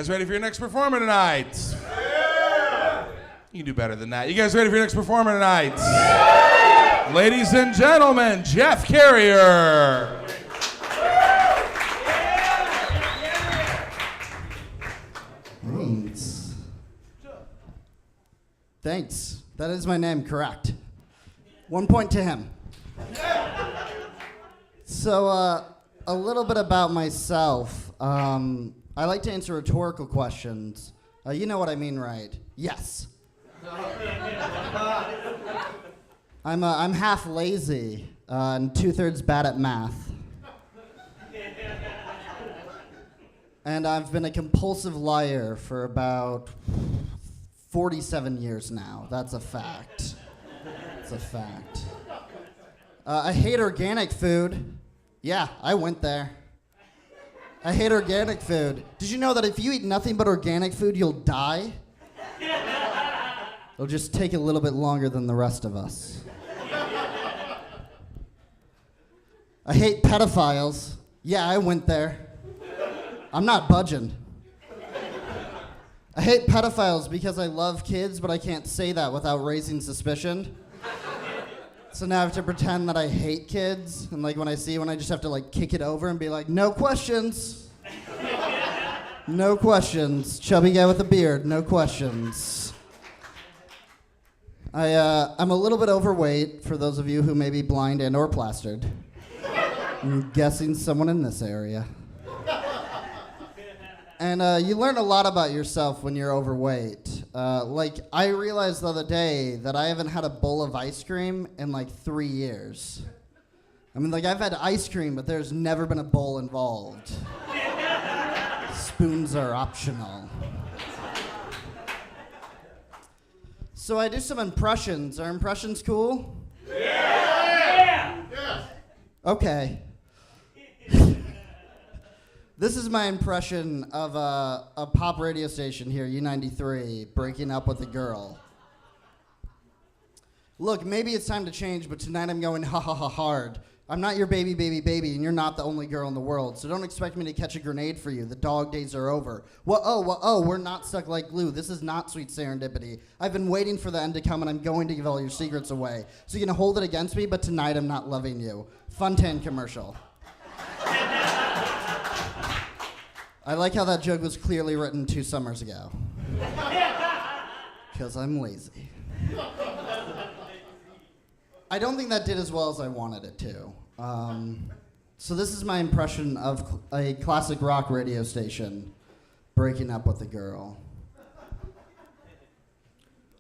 guys ready for your next performer tonight? Yeah! You can do better than that. You guys ready for your next performer tonight? Yeah! Ladies and gentlemen, Jeff Carrier. Thanks. That is my name, correct. 1 point to him. So, a little bit about myself. I like to answer rhetorical questions. You know what I mean, right? Yes. I'm half lazy and 2/3 bad at math. And I've been a compulsive liar for about 47 years now. That's a fact. It's a fact. I hate organic food. Yeah, I went there. I hate organic food. Did you know that if you eat nothing but organic food, you'll die? It'll just take a little bit longer than the rest of us. I hate pedophiles. Yeah, I went there. I'm not budging. I hate pedophiles because I love kids, but I can't say that without raising suspicion. So now I have to pretend that I hate kids, and like when I see one, I just have to like kick it over and be like, no questions. No questions. Chubby guy with a beard, no questions. I'm a little bit overweight, for those of you who may be blind and or plastered. I'm guessing someone in this area. And you learn a lot about yourself when you're overweight. Like, I realized the other day that I haven't had a bowl of ice cream in like 3 years. I mean, like, I've had ice cream, but there's never been a bowl involved. Spoons are optional. So I do some impressions. Are impressions cool? Yeah! Yeah! Okay. This is my impression of a pop radio station here, U93, breaking up with a girl. Look, maybe it's time to change, but tonight I'm going ha ha ha hard. I'm not your baby, baby, baby, and you're not the only girl in the world, so don't expect me to catch a grenade for you. The dog days are over. Whoa, we're not stuck like glue. This is not sweet serendipity. I've been waiting for the end to come, and I'm going to give all your secrets away. So you can hold it against me, but tonight I'm not loving you. Funtan commercial. I like how that joke was clearly written 2 summers ago. Because I'm lazy. I don't think that did as well as I wanted it to. So this is my impression of a classic rock radio station breaking up with a girl.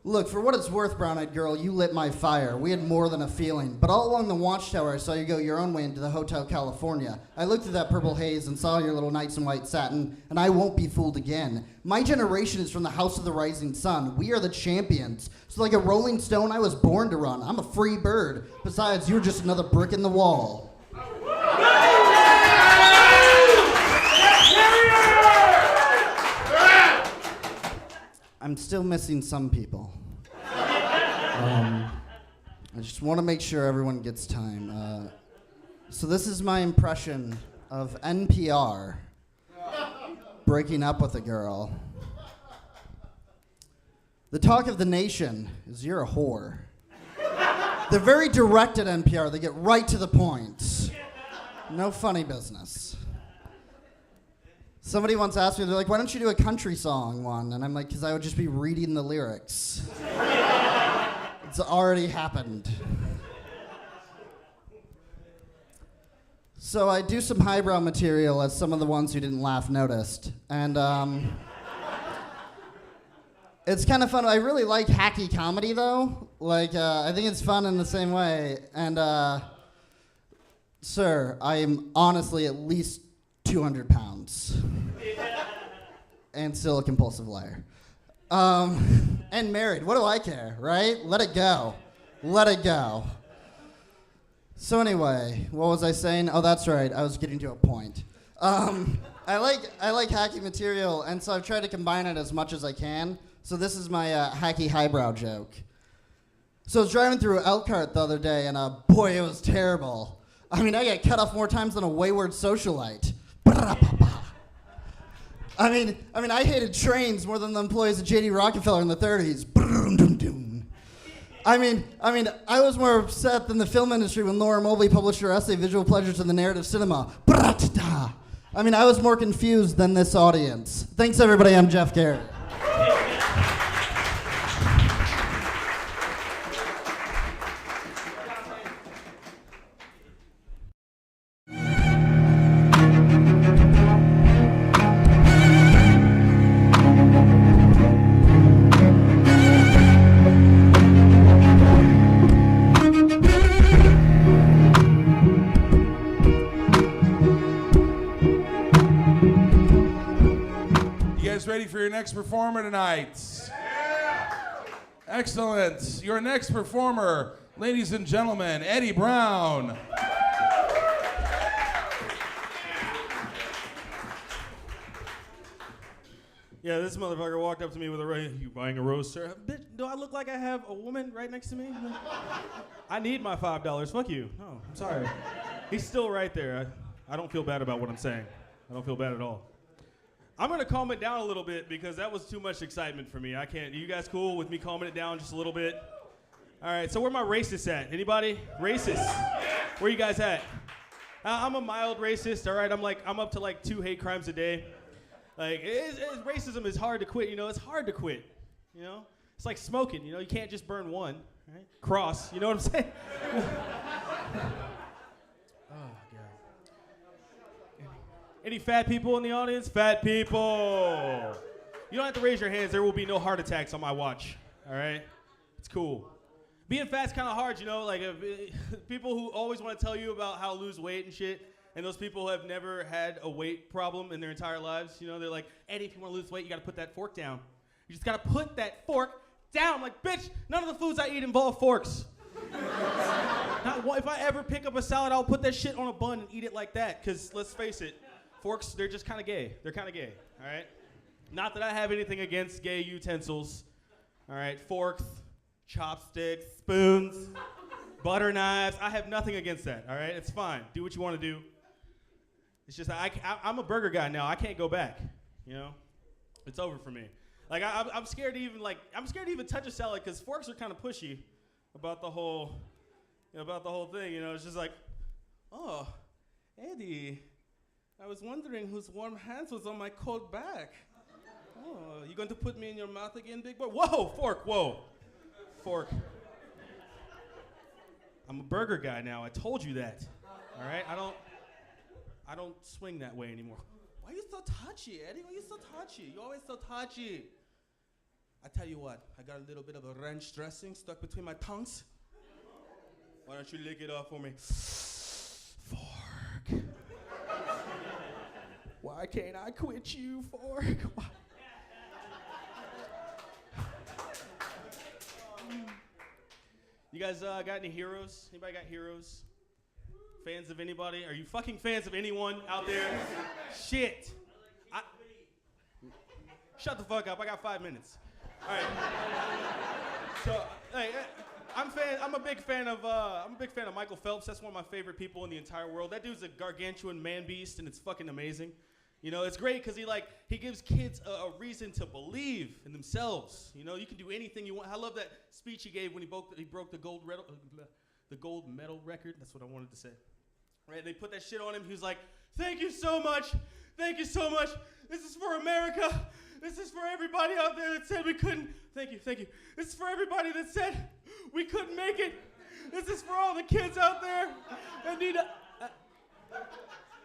Look, for what it's worth, brown-eyed girl, you lit my fire. We had more than a feeling. But all along the watchtower, I saw you go your own way into the Hotel California. I looked through that purple haze and saw your little knights in white satin, and I won't be fooled again. My generation is from the House of the Rising Sun. We are the champions. So like a rolling stone, I was born to run. I'm a free bird. Besides, you're just another brick in the wall. I'm still missing some people. I just want to make sure everyone gets time. So this is my impression of NPR breaking up with a girl. The talk of the nation is you're a whore. They're very direct at NPR. They get right to the point. No funny business. Somebody once asked me, they're like, why don't you do a country song one? And I'm like, because I would just be reading the lyrics. It's already happened. So I do some highbrow material, as some of the ones who didn't laugh noticed. And it's kind of fun. I really like hacky comedy, though. Like, I think it's fun in the same way. And, sir, I am honestly at least 200 pounds. And still a compulsive liar. And married. What do I care, right? Let it go. Let it go. So anyway, what was I saying? Oh, that's right. I was getting to a point. I like hacky material, and so I've tried to combine it as much as I can. So this is my hacky highbrow joke. So I was driving through Elkhart the other day, and boy, it was terrible. I mean, I get cut off more times than a wayward socialite. I mean, I hated trains more than the employees of J.D. Rockefeller in the 30s. I mean, I was more upset than the film industry when Laura Mobley published her essay, Visual Pleasures in the Narrative Cinema. I mean, I was more confused than this audience. Thanks, everybody. I'm Jeff Garrett. Ready for your next performer tonight? Yeah. Excellent. Your next performer, ladies and gentlemen, Eddie Brown. Yeah, this motherfucker walked up to me with a rose. You buying a rose, sir? Bitch, do I look like I have a woman right next to me? I need my $5. Fuck you. No, I'm sorry. He's still right there. I don't feel bad about what I'm saying. I don't feel bad at all. I'm gonna calm it down a little bit because that was too much excitement for me. I can't. Are you guys cool with me calming it down just a little bit? All right. So where my racists at? Anybody? Racists? Where you guys at? I'm a mild racist. All right. I'm up to like 2 hate crimes a day. Like racism is hard to quit. You know, it's hard to quit. You know, it's like smoking. You know, you can't just burn one. Right? Cross. You know what I'm saying? Any fat people in the audience? Fat people. You don't have to raise your hands. There will be no heart attacks on my watch. All right? It's cool. Being fat's kind of hard, you know? Like, people who always want to tell you about how to lose weight and shit, and those people have never had a weight problem in their entire lives, you know? They're like, Eddie, if you want to lose weight, you got to put that fork down. You just got to put that fork down. I'm like, bitch, none of the foods I eat involve forks. If I ever pick up a salad, I'll put that shit on a bun and eat it like that, because let's face it, forks, they're just kind of gay. They're kind of gay, all right? Not that I have anything against gay utensils, all right? Forks, chopsticks, spoons, butter knives. I have nothing against that, all right? It's fine. Do what you want to do. It's just I'm a burger guy now. I can't go back, you know? It's over for me. Like, I'm scared to even touch a salad because forks are kind of pushy about the whole thing, you know? It's just like, oh, Eddie, I was wondering whose warm hands was on my cold back. Oh, you going to put me in your mouth again, big boy? Whoa, fork, whoa. Fork. I'm a burger guy now. I told you that. All right? I don't swing that way anymore. Why are you so touchy, Eddie? Why are you so touchy? You're always so touchy. I tell you what, I got a little bit of a ranch dressing stuck between my tongues. Why don't you lick it off for me? Fork. Why can't I quit you, Fork? You guys got any heroes? Anybody got heroes? Fans of anybody? Are you fucking fans of anyone out there? Shit. Shut the fuck up. I got 5 minutes. All right. So, hey, I'm a big fan of Michael Phelps. That's one of my favorite people in the entire world. That dude's a gargantuan man beast, and it's fucking amazing. You know, it's great because he gives kids a reason to believe in themselves. You know, you can do anything you want. I love that speech he gave when he broke the gold medal record. That's what I wanted to say. Right? They put that shit on him. He was like, "Thank you so much. Thank you so much. This is for America. This is for everybody out there that said we couldn't. Thank you. This is for everybody that said we couldn't make it. This is for all the kids out there that need a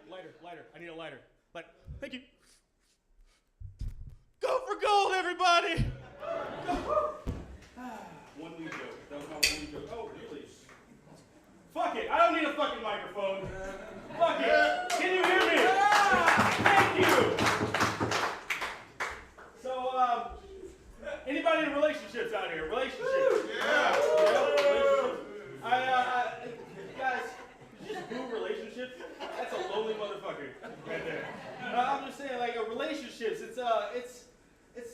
lighter. I need a lighter. Thank you. Go for gold, everybody. One lead joke. That was my one lead joke. Oh, really? Fuck it. I don't need a fucking microphone. Fuck it. Can you hear me? Thank you. So, anybody in relationships out here? Relationships? Yeah. Guys, did you just boo relationships? That's a lonely motherfucker right there. I'm just saying, like, relationships, it's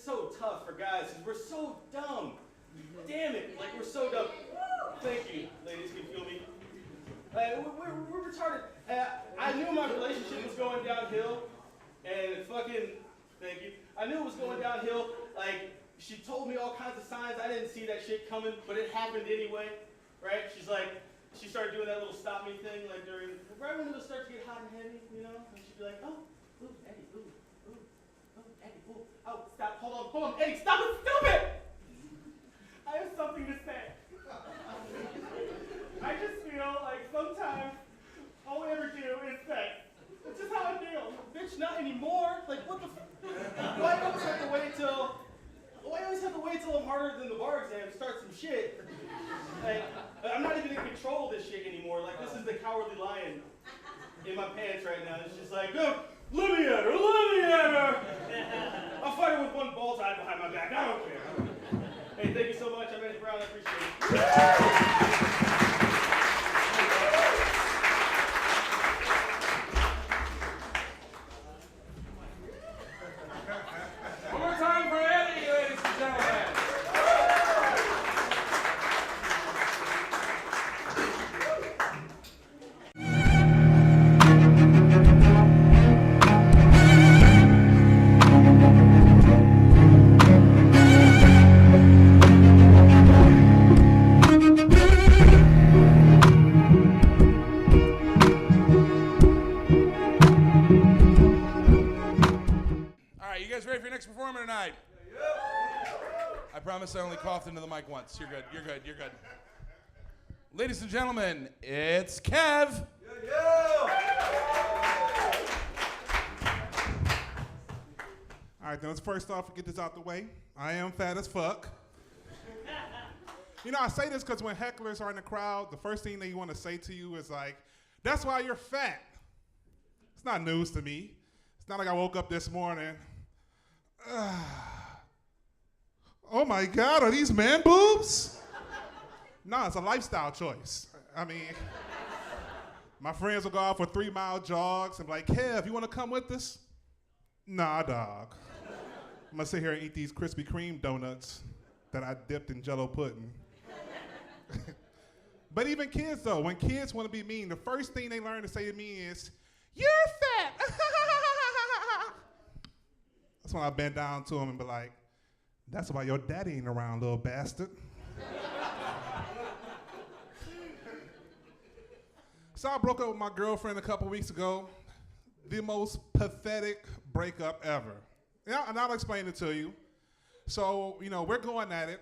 so tough for guys because we're so dumb. Damn it, like, we're so dumb. Thank you, ladies, can you feel me? We're retarded. I knew my relationship was going downhill, and fucking Thank you. I knew it was going downhill. Like, she told me all kinds of signs. I didn't see that shit coming, but it happened anyway, right? She's like, she started doing that little stop me thing, like right when it was starting to get hot and heavy, you know? And she'd be like, oh, ooh, Eddie, ooh, Eddie, ooh, oh, stop, hold on, Eddie, stop it, stupid! I have something to say. I just feel like sometimes all we ever do is sex. That's just how I feel. Bitch, not anymore. Like, what the why do I always have to wait till I'm harder than the bar exam to start some shit? Like, I'm not even in control of this shit anymore. Like, this is the cowardly lion in my pants right now. It's just like, oh, let me at her. I'll fight her with one ball tied behind my back. I don't care. Hey, thank you so much. I'm Eddie Brown. I appreciate it. One more time for Eddie, ladies and gentlemen. Ready for your next performer tonight? I promise I only coughed into the mic once. You're good. Ladies and gentlemen, it's Kev. All right, then let's first off get this out the way. I am fat as fuck. You know, I say this because when hecklers are in the crowd, the first thing they want to say to you is like, that's why you're fat. It's not news to me. It's not like I woke up this morning. Oh my God, are these man boobs? No, it's a lifestyle choice. I mean, my friends will go out for 3-mile jogs and be like, Kev, you want to come with us? Nah, dog. I'm gonna sit here and eat these Krispy Kreme donuts that I dipped in Jell-O pudding. But even kids though, when kids want to be mean, the first thing they learn to say to me is, you're fat. That's when I bend down to him and be like, that's why your daddy ain't around, little bastard. So I broke up with my girlfriend a couple weeks ago. The most pathetic breakup ever. Yeah, and I'll explain it to you. So, you know, we're going at it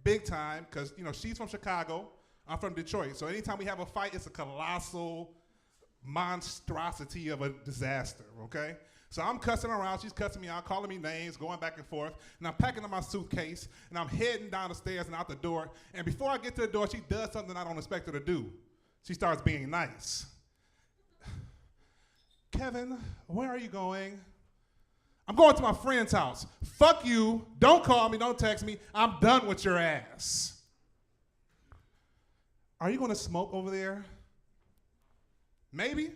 big time because, you know, she's from Chicago, I'm from Detroit. So anytime we have a fight, it's a colossal monstrosity of a disaster, okay? So I'm cussing around, she's cussing me out, calling me names, going back and forth, and I'm packing up my suitcase, and I'm heading down the stairs and out the door, and before I get to the door, she does something I don't expect her to do. She starts being nice. Kevin, where are you going? I'm going to my friend's house. Fuck you, don't call me, don't text me, I'm done with your ass. Are you gonna smoke over there? Maybe.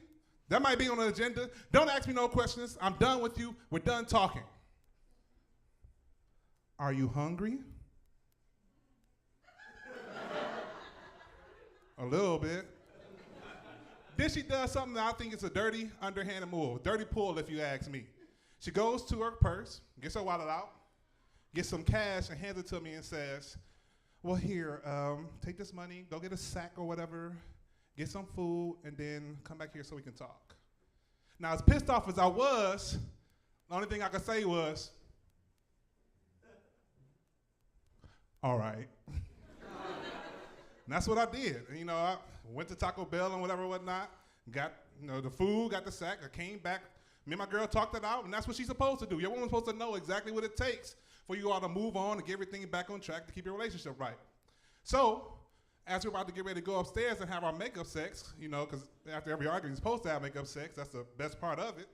That might be on the agenda. Don't ask me no questions. I'm done with you. We're done talking. Are you hungry? A little bit. Then she does something that I think is a dirty, underhanded move. Dirty pull, if you ask me. She goes to her purse, gets her wallet out, gets some cash, and hands it to me and says, well, here, take this money, go get a sack or whatever, get some food, and then come back here so we can talk. Now, as pissed off as I was, the only thing I could say was, all right. And that's what I did. You know, I went to Taco Bell and whatnot, got, you know, the food, got the sack, I came back, me and my girl talked it out, and that's what she's supposed to do. Your woman's supposed to know exactly what it takes for you all to move on and get everything back on track to keep your relationship right. So, as we're about to get ready to go upstairs and have our makeup sex, you know, because after every argument, you're supposed to have makeup sex. That's the best part of it.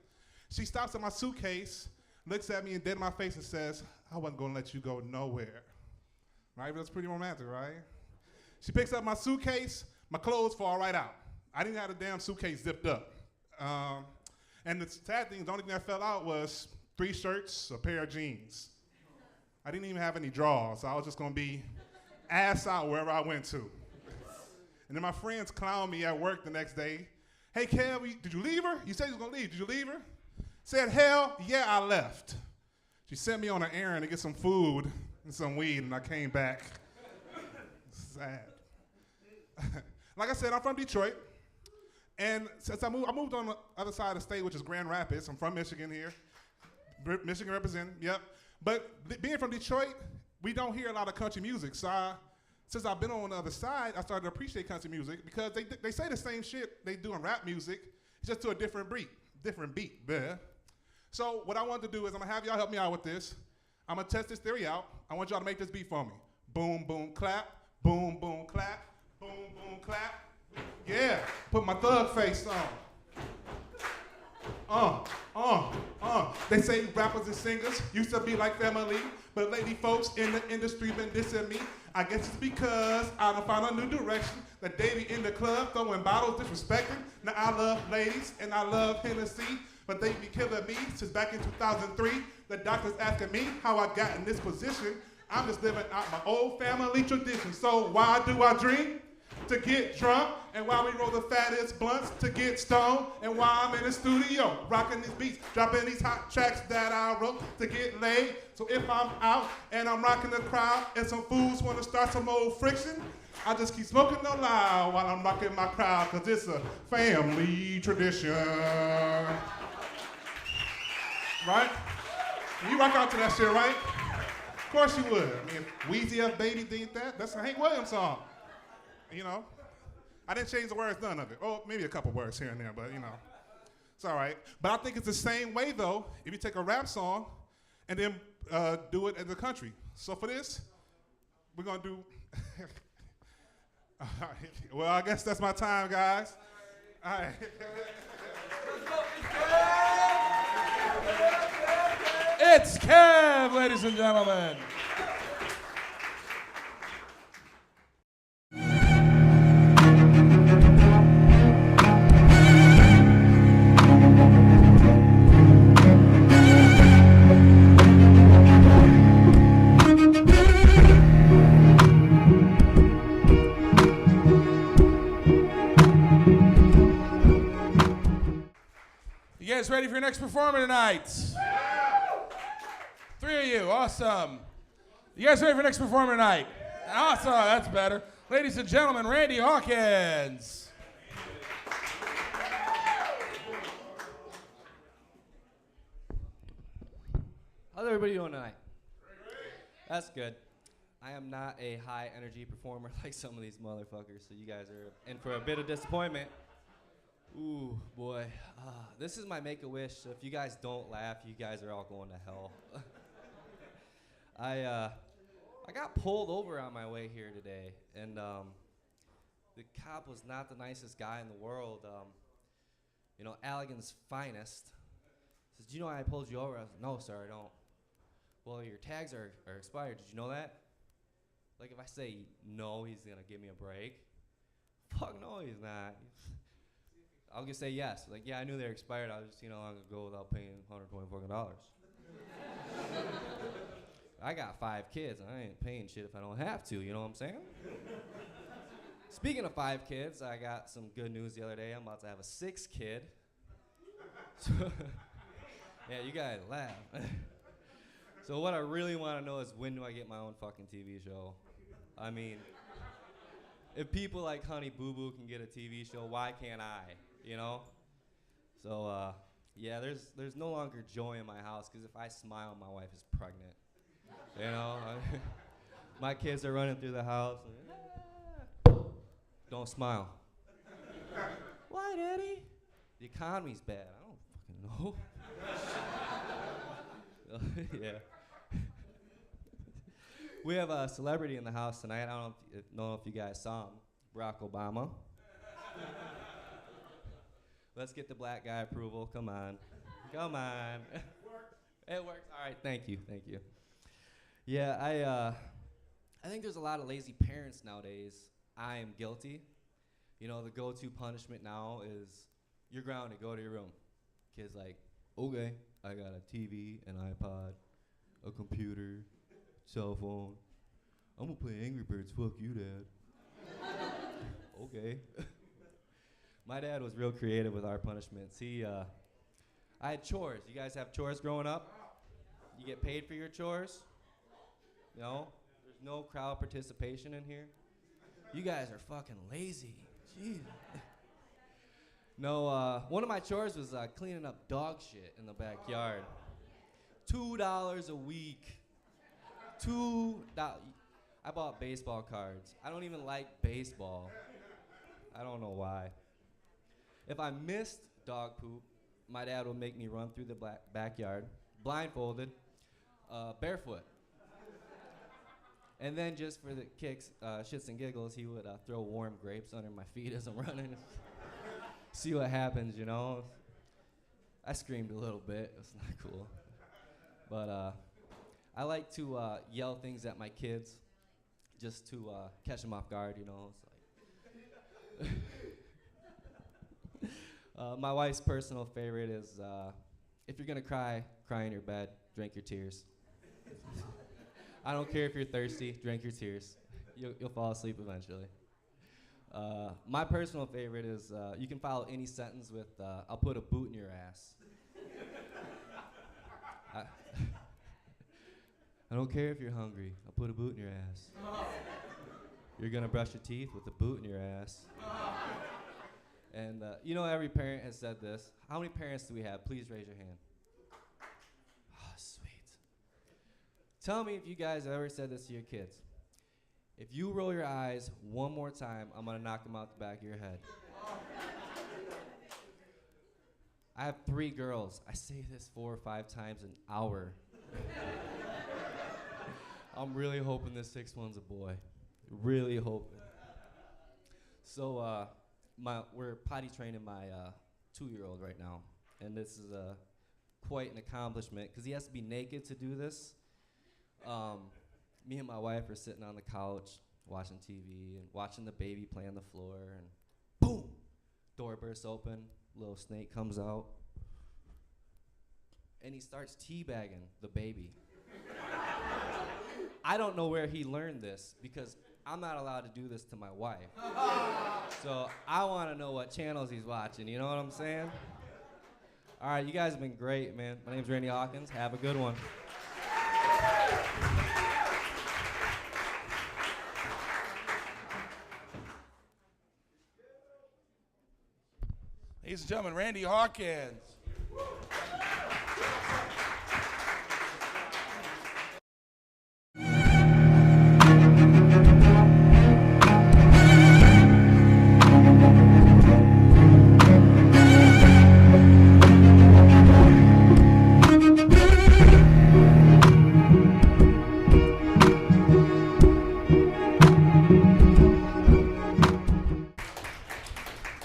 She stops at my suitcase, looks at me and dead in my face and says, I wasn't going to let you go nowhere. Right? That's pretty romantic, right? She picks up my suitcase. My clothes fall right out. I didn't have the damn suitcase zipped up. And the sad thing, the only thing that fell out was 3 shirts, a pair of jeans. I didn't even have any drawers, so I was just going to be ass out wherever I went to. And then my friends clowned me at work the next day. Hey, Kev, did you leave her? You said you was going to leave. Did you leave her? Said, hell, yeah, I left. She sent me on an errand to get some food and some weed, and I came back. Sad. Like I said, I'm from Detroit. And since I moved on the other side of the state, which is Grand Rapids. I'm from Michigan here. Michigan representing, yep. But being from Detroit, we don't hear a lot of country music. So since I've been on the other side, I started to appreciate country music because they say the same shit they do in rap music, just to a different beat. Bleh. So what I want to do is I'm gonna have y'all help me out with this. I'm gonna test this theory out. I want y'all to make this beat for me. Boom, boom, clap. Boom, boom, clap. Boom, boom, clap. Yeah, put my thug face on. They say rappers and singers used to be like family, but lately folks in the industry been dissing me. I guess it's because I done found a new direction. That they be in the club throwing bottles, disrespecting. Now I love ladies and I love Hennessy, but they be killing me since back in 2003. The doctor's asking me how I got in this position. I'm just living out my old family tradition. So why do I drink? To get drunk, and while we roll the fattest blunts to get stoned, and while I'm in the studio rocking these beats, dropping these hot tracks that I wrote to get laid. So if I'm out and I'm rocking the crowd and some fools want to start some old friction, I just keep smoking no loud while I'm rocking my crowd, cause it's a family tradition. Right? You rock out to that shit, right? Of course you would. I mean, if Weezy F Baby did that, that's a Hank Williams song. You know, I didn't change the words, none of it. Oh, maybe a couple words here and there, but you know, it's all right. But I think it's the same way though, if you take a rap song and then do it in the country. So for this, we're gonna do, all right. Well, I guess that's my time, guys. All right. It's Kev, ladies and gentlemen. You guys ready for your next performer tonight? Three of you, awesome. You guys ready for your next performer tonight? Awesome, that's better. Ladies and gentlemen, Randy Hawkins. How's everybody doing tonight? That's good. I am not a high energy performer like some of these motherfuckers, so you guys are in for a bit of disappointment. Ooh, boy. This is my Make-A-Wish, so if you guys don't laugh, you guys are all going to hell. I got pulled over on my way here today, and the cop was not the nicest guy in the world. You know, Allegan's finest. Says, do you know why I pulled you over? I was like, no, sir, I don't. Well, your tags are expired. Did you know that? Like, if I say no, he's going to give me a break. Fuck no, he's not. I'll just say yes. Like, yeah, I knew they were expired. I was just, long ago without paying $120 I got 5 kids, and I ain't paying shit if I don't have to, you know what I'm saying? Speaking of 5 kids, I got some good news the other day. I'm about to have a 6th kid. So yeah, you guys laugh. So what I really want to know is, when do I get my own fucking TV show? I mean, if people like Honey Boo Boo can get a TV show, why can't I? You know? So, yeah, there's no longer joy in my house, because if I smile, my wife is pregnant. You know? My kids are running through the house. And, don't smile. Why, Daddy? The economy's bad. I don't fucking know. Yeah. We have a celebrity in the house tonight. I don't know if you guys saw him. Barack Obama. Let's get the black guy approval. Come on. Come on. It works. All right. Thank you. Thank you. Yeah, I think there's a lot of lazy parents nowadays. I am guilty. You know, the go-to punishment now is, you're grounded. Go to your room. Kid's like, okay, I got a TV, an iPod, a computer, cell phone. I'm gonna play Angry Birds. Fuck you, Dad. Okay. My dad was real creative with our punishments. I had chores. You guys have chores growing up? You get paid for your chores. You know, there's no crowd participation in here. You guys are fucking lazy. Jeez. No, one of my chores was cleaning up dog shit in the backyard. $2 a week. $2. I bought baseball cards. I don't even like baseball. I don't know why. If I missed dog poop, my dad would make me run through the backyard, blindfolded, barefoot. And then just for the kicks, shits and giggles, he would throw warm grapes under my feet as I'm running. See what happens, you know? I screamed a little bit. It's not cool. But I like to yell things at my kids just to catch them off guard, you know? It's like my wife's personal favorite is, if you're gonna cry, cry in your bed, drink your tears. I don't care if you're thirsty, drink your tears. You'll fall asleep eventually. My personal favorite is, you can follow any sentence with, I'll put a boot in your ass. I don't care if you're hungry, I'll put a boot in your ass. You're gonna brush your teeth with a boot in your ass. And you know every parent has said this. How many parents do we have? Please raise your hand. Oh, sweet. Tell me if you guys ever said this to your kids. If you roll your eyes one more time, I'm gonna knock them out the back of your head. I have 3 girls. I say this 4 or 5 times an hour. I'm really hoping this 6th one's a boy. Really hoping. So we're potty training my 2-year-old right now, and this is quite an accomplishment because he has to be naked to do this. Me and my wife are sitting on the couch watching TV and watching the baby play on the floor, and boom, door bursts open, little snake comes out, and he starts teabagging the baby. I don't know where he learned this because I'm not allowed to do this to my wife. So I want to know what channels he's watching, you know what I'm saying? All right, you guys have been great, man. My name's Randy Hawkins. Have a good one. Ladies and gentlemen, Randy Hawkins.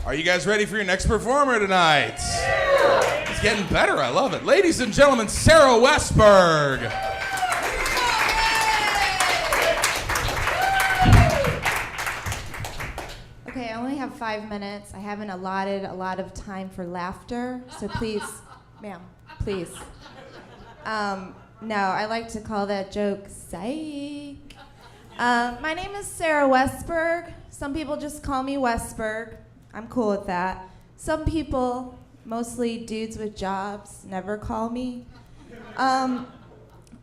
Are you guys ready for your next performer tonight? It's getting better. I love it. Ladies and gentlemen, Sarah Westberg. Okay, I only have 5 minutes. I haven't allotted a lot of time for laughter, so please, ma'am, please. No, I like to call that joke psych. My name is Sarah Westberg. Some people just call me Westberg. I'm cool with that. Some people, mostly dudes with jobs, never call me.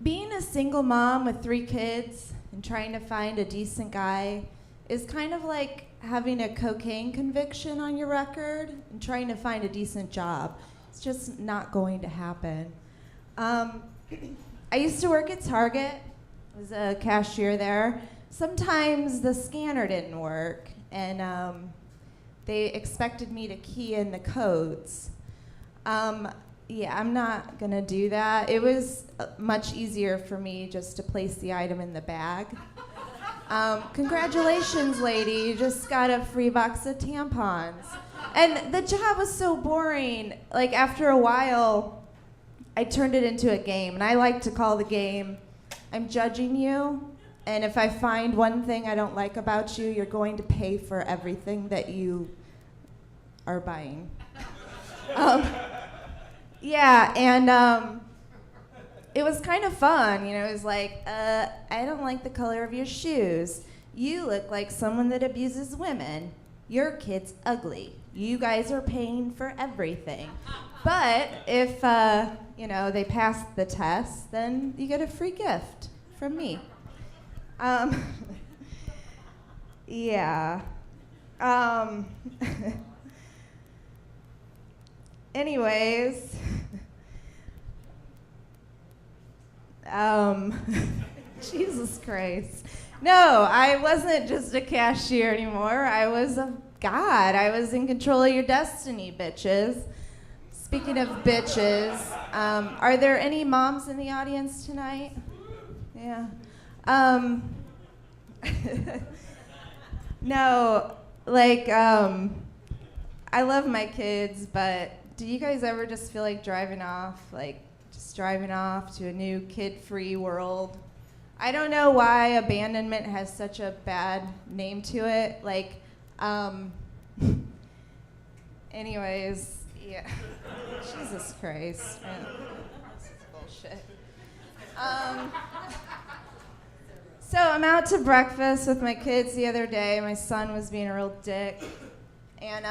Being a single mom with 3 kids and trying to find a decent guy is kind of like having a cocaine conviction on your record and trying to find a decent job. It's just not going to happen. I used to work at Target. I was a cashier there. Sometimes the scanner didn't work, and they expected me to key in the codes. Yeah, I'm not gonna do that. It was much easier for me just to place the item in the bag. Congratulations, lady, you just got a free box of tampons. And the job was so boring. Like, after a while, I turned it into a game, and I like to call the game, I'm judging you, and if I find one thing I don't like about you, you're going to pay for everything that you are buying. Yeah, and it was kind of fun. You know, it was like, I don't like the color of your shoes. You look like someone that abuses women. Your kid's ugly. You guys are paying for everything. But if, they pass the test, then you get a free gift from me. Yeah. Anyways. Jesus Christ. No, I wasn't just a cashier anymore. I was a god. I was in control of your destiny, bitches. Speaking of bitches, are there any moms in the audience tonight? Yeah. No, I love my kids, but do you guys ever just feel like driving off to a new kid-free world? I don't know why abandonment has such a bad name to it. Anyways, yeah. Jesus Christ. Man. This is bullshit. So I'm out to breakfast with my kids the other day. My son was being a real dick and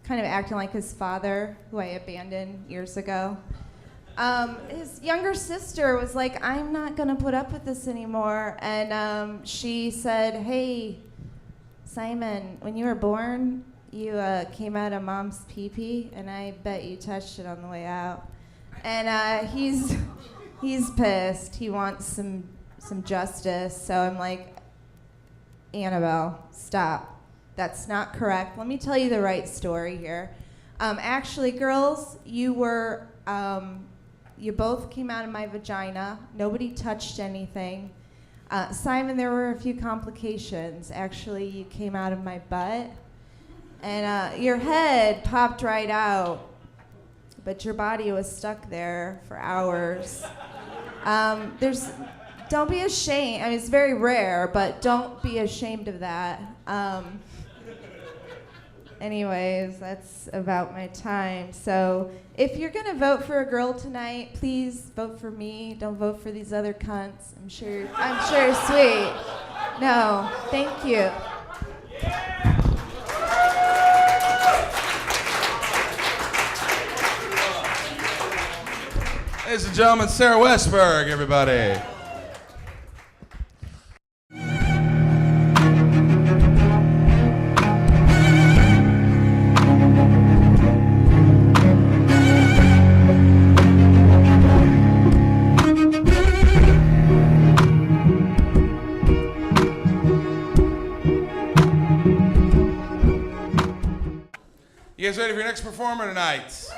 kind of acting like his father, who I abandoned years ago. His younger sister was like, I'm not going to put up with this anymore. And she said, hey, Simon, when you were born, you came out of mom's pee-pee, and I bet you touched it on the way out. And he's pissed. He wants some justice. So I'm like, Annabelle, stop. That's not correct. Let me tell you the right story here. Actually, girls, you both came out of my vagina. Nobody touched anything. Simon, there were a few complications. Actually, you came out of my butt. And your head popped right out. But your body was stuck there for hours. Don't be ashamed. I mean, it's very rare, but don't be ashamed of that. Anyways, that's about my time. So if you're going to vote for a girl tonight, please vote for me. Don't vote for these other cunts. I'm sure you're sweet. No, thank you. Ladies and gentlemen, Sarah Westberg, everybody. You guys ready for your next performer tonight?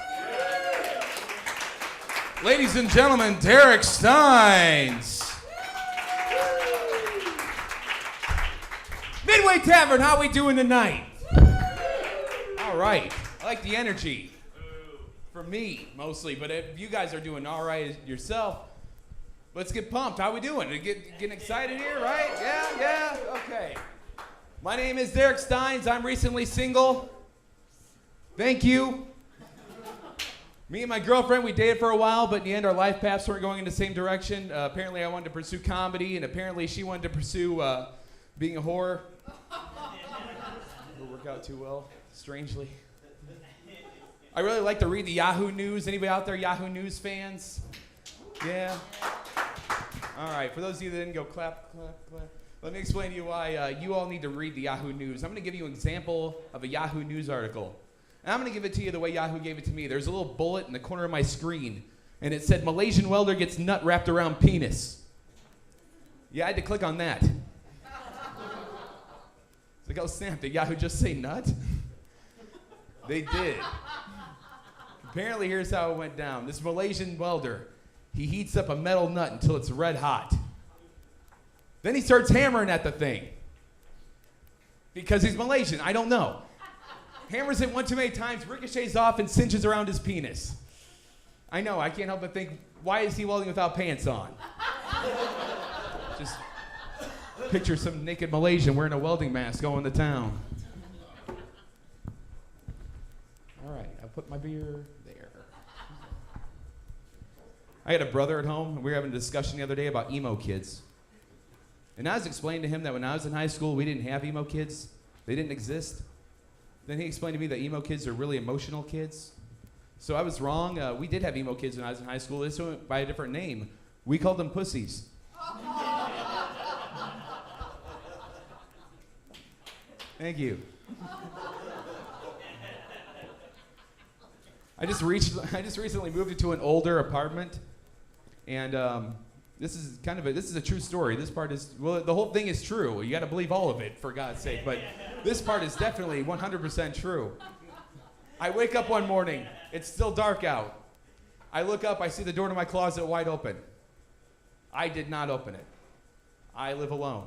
Ladies and gentlemen, Derek Steins. Midway Tavern, how we doing tonight? All right. I like the energy. For me, mostly. But if you guys are doing all right yourself, let's get pumped. How we doing? Getting excited here, right? Yeah? Okay. My name is Derek Steins. I'm recently single. Thank you. Me and my girlfriend, we dated for a while, but in the end, our life paths weren't going in the same direction. Apparently, I wanted to pursue comedy, and apparently, she wanted to pursue being a whore. Didn't work out too well, strangely. I really like to read the Yahoo News. Anybody out there Yahoo News fans? Yeah? All right, for those of you that didn't go clap, let me explain to you why you all need to read the Yahoo News. I'm going to give you an example of a Yahoo News article. And I'm going to give it to you the way Yahoo gave it to me. There's a little bullet in the corner of my screen, and it said, Malaysian welder gets nut wrapped around penis. Yeah, I had to click on that. It's like, oh, snap, did Yahoo just say nut? They did. Apparently, here's how it went down. This Malaysian welder, he heats up a metal nut until it's red hot. Then he starts hammering at the thing. Because he's Malaysian, I don't know. Hammers it one too many times, ricochets off, and cinches around his penis. I know, I can't help but think, why is he welding without pants on? Just picture some naked Malaysian wearing a welding mask going to town. All right, I put my beer there. I had a brother at home, and we were having a discussion the other day about emo kids. And I was explaining to him that when I was in high school, we didn't have emo kids. They didn't exist. Then he explained to me that emo kids are really emotional kids. So I was wrong. We did have emo kids when I was in high school. This went by a different name. We called them pussies. Thank you. I just recently moved into an older apartment, and this is a true story. This part is, well, the whole thing is true. You got to believe all of it, for God's sake. But this part is definitely 100% true. I wake up one morning. It's still dark out. I look up. I see the door to my closet wide open. I did not open it. I live alone.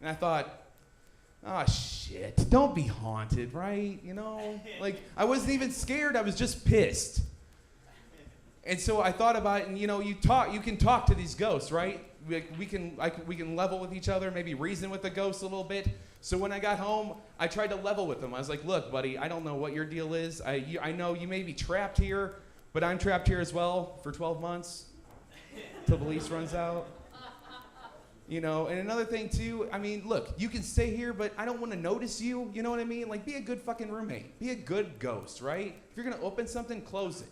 And I thought, oh, shit, don't be haunted, right? You know, like, I wasn't even scared. I was just pissed. And so I thought about it, and you know, you can talk to these ghosts, right? We can level with each other, maybe reason with the ghosts a little bit. So when I got home, I tried to level with them. I was like, look, buddy, I don't know what your deal is. I know you may be trapped here, but I'm trapped here as well for 12 months till the lease runs out. You know, and another thing too, I mean, look, you can stay here, but I don't want to notice you. You know what I mean? Like, be a good fucking roommate. Be a good ghost, right? If you're going to open something, close it.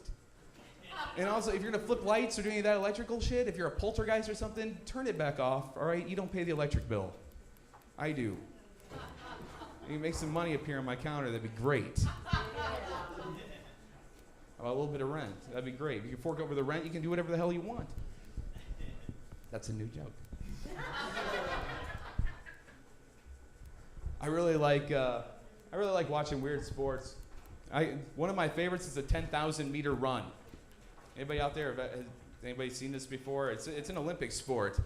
And also, if you're going to flip lights or do any of that electrical shit, if you're a poltergeist or something, turn it back off, all right? You don't pay the electric bill. I do. You make some money appear on my counter, that'd be great. How about a little bit of rent? That'd be great. If you can fork over the rent, you can do whatever the hell you want. That's a new joke. I really like watching weird sports. One of my favorites is the 10,000 meter run. Anybody out there, has anybody seen this before? It's an Olympic sport.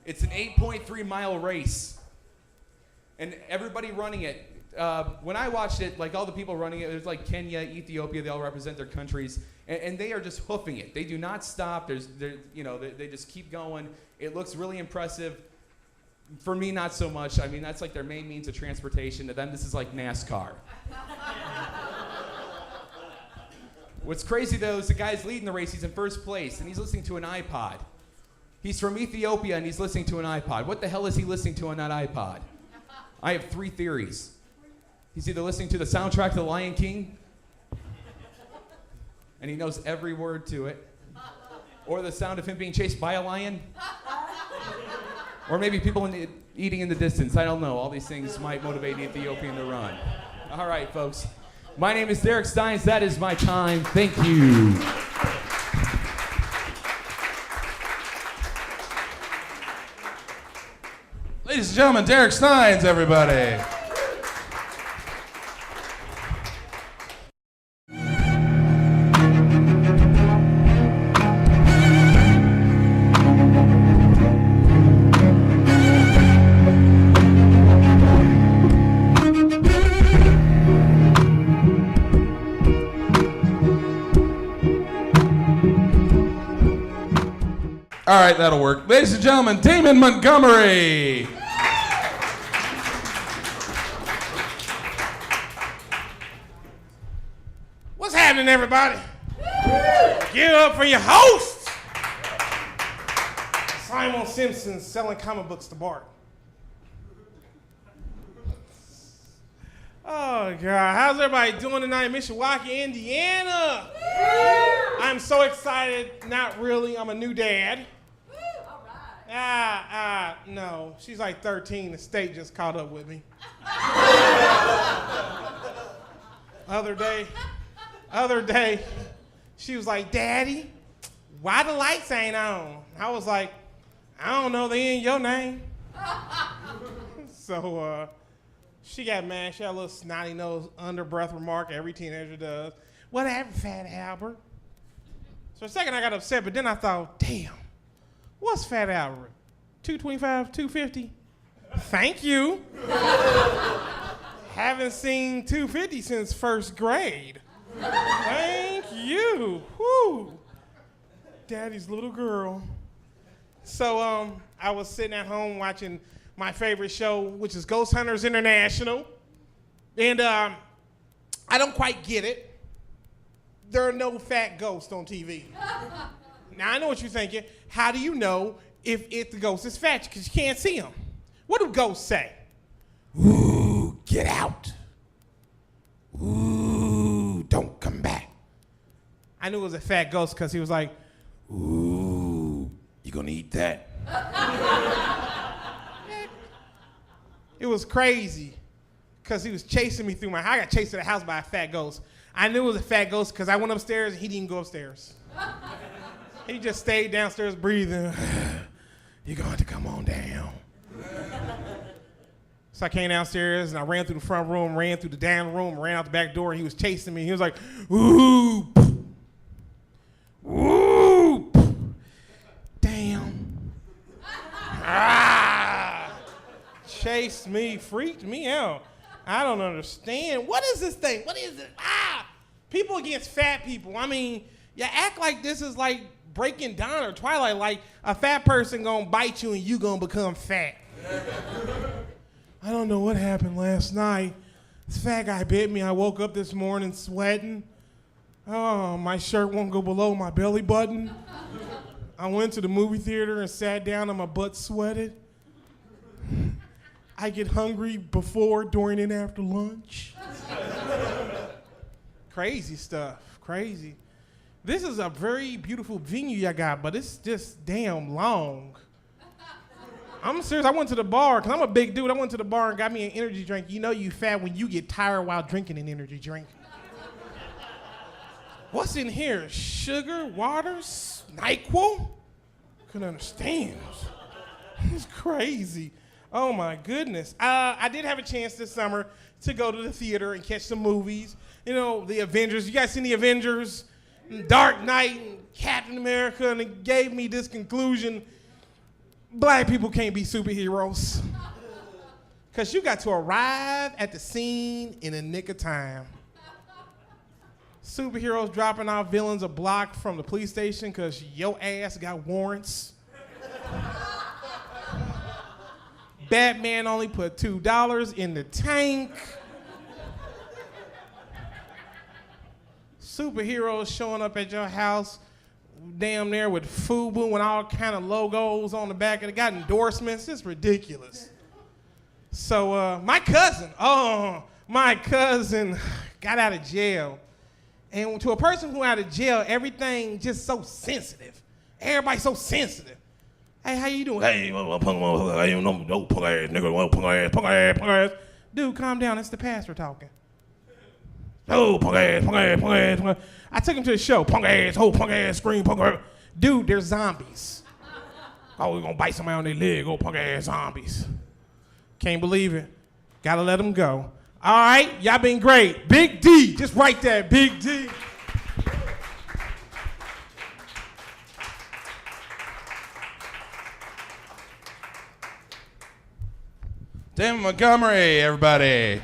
It's an 8.3 mile race. And everybody running it, when I watched it, like all the people running it, there's like Kenya, Ethiopia, they all represent their countries, and they are just hoofing it. They do not stop. They just keep going. It looks really impressive. For me, not so much. I mean, that's like their main means of transportation. To them, this is like NASCAR. What's crazy, though, is the guy's leading the race. He's in first place, and he's listening to an iPod. He's from Ethiopia, and he's listening to an iPod. What the hell is he listening to on that iPod? I have 3 theories. He's either listening to the soundtrack to The Lion King, and he knows every word to it, or the sound of him being chased by a lion, or maybe people eating in the distance. I don't know. All these things might motivate an Ethiopian to run. All right, folks. My name is Derek Steins. That is my time. Thank you. Ladies and gentlemen, Derek Steins, everybody. All right, that'll work. Ladies and gentlemen, Damon Montgomery. What's happening, everybody? Give it up for your host, Simon Simpson, selling comic books to Bart. Oh, God. How's everybody doing tonight in Michiana, Indiana? I'm so excited. Not really. I'm a new dad. No. She's like 13. The state just caught up with me. Other day, she was like, Daddy, why the lights ain't on? I was like, I don't know, they in your name. So she got mad. She had a little snotty nose under breath remark every teenager does. Whatever, Fat Albert. So for a second I got upset, but then I thought, damn, what's Fat Albert? 225, 250? Thank you. Haven't seen 250 since first grade. Thank you. Whew. Daddy's little girl. So I was sitting at home watching my favorite show, which is Ghost Hunters International. And I don't quite get it. There are no fat ghosts on TV. Now, I know what you're thinking. How do you know if the ghost is fat? Because you can't see him. What do ghosts say? Ooh, get out. ooh, don't come back. I knew it was a fat ghost because he was like, ooh, you gonna eat that? It was crazy because he was chasing me through my house. I got chased to the house by a fat ghost. I knew it was a fat ghost because I went upstairs and he didn't go upstairs. He just stayed downstairs breathing. You're going to come on down. So I came downstairs and I ran through the front room, ran through the down room, ran out the back door, and he was chasing me. He was like, ooh, ooh, damn. Chased me, freaked me out. I don't understand. What is this thing? What is it? People against fat people. I mean, you act like this is like Breaking Dawn or Twilight, like a fat person gonna bite you and you gonna become fat. I don't know what happened last night. This fat guy bit me. I woke up this morning sweating. Oh, my shirt won't go below my belly button. I went to the movie theater and sat down and my butt sweated. I get hungry before, during, and after lunch. Crazy stuff, crazy. This is a very beautiful venue I got, but it's just damn long. I'm serious, I went to the bar, because I'm a big dude. I went to the bar and got me an energy drink. You know you fat when you get tired while drinking an energy drink. What's in here? Sugar, water, NyQuil? Couldn't understand. It's crazy. Oh my goodness. I did have a chance this summer to go to the theater and catch some movies. You know, the Avengers. You guys seen the Avengers? Dark Knight and Captain America, and it gave me this conclusion: black people can't be superheroes. Because you got to arrive at the scene in the nick of time. Superheroes dropping off villains a block from the police station because your ass got warrants. Batman only put $2 in the tank. Superheroes showing up at your house damn near with FUBU and all kind of logos on the back, and it got endorsements. It's ridiculous. So my cousin got out of jail. And to a person who out of jail, everything just so sensitive. Everybody's so sensitive. Hey, how you doing? Hey, no punk ass nigga, punk ass. Dude, calm down. It's the pastor talking. Oh, punk ass. I took him to the show. Punk ass, scream, punk ass. Dude, they're zombies. Oh, we're gonna bite somebody on their leg. Oh, punk ass zombies. Can't believe it. Gotta let them go. All right, y'all been great. Big D, just write that, Big D. Damon Montgomery, everybody.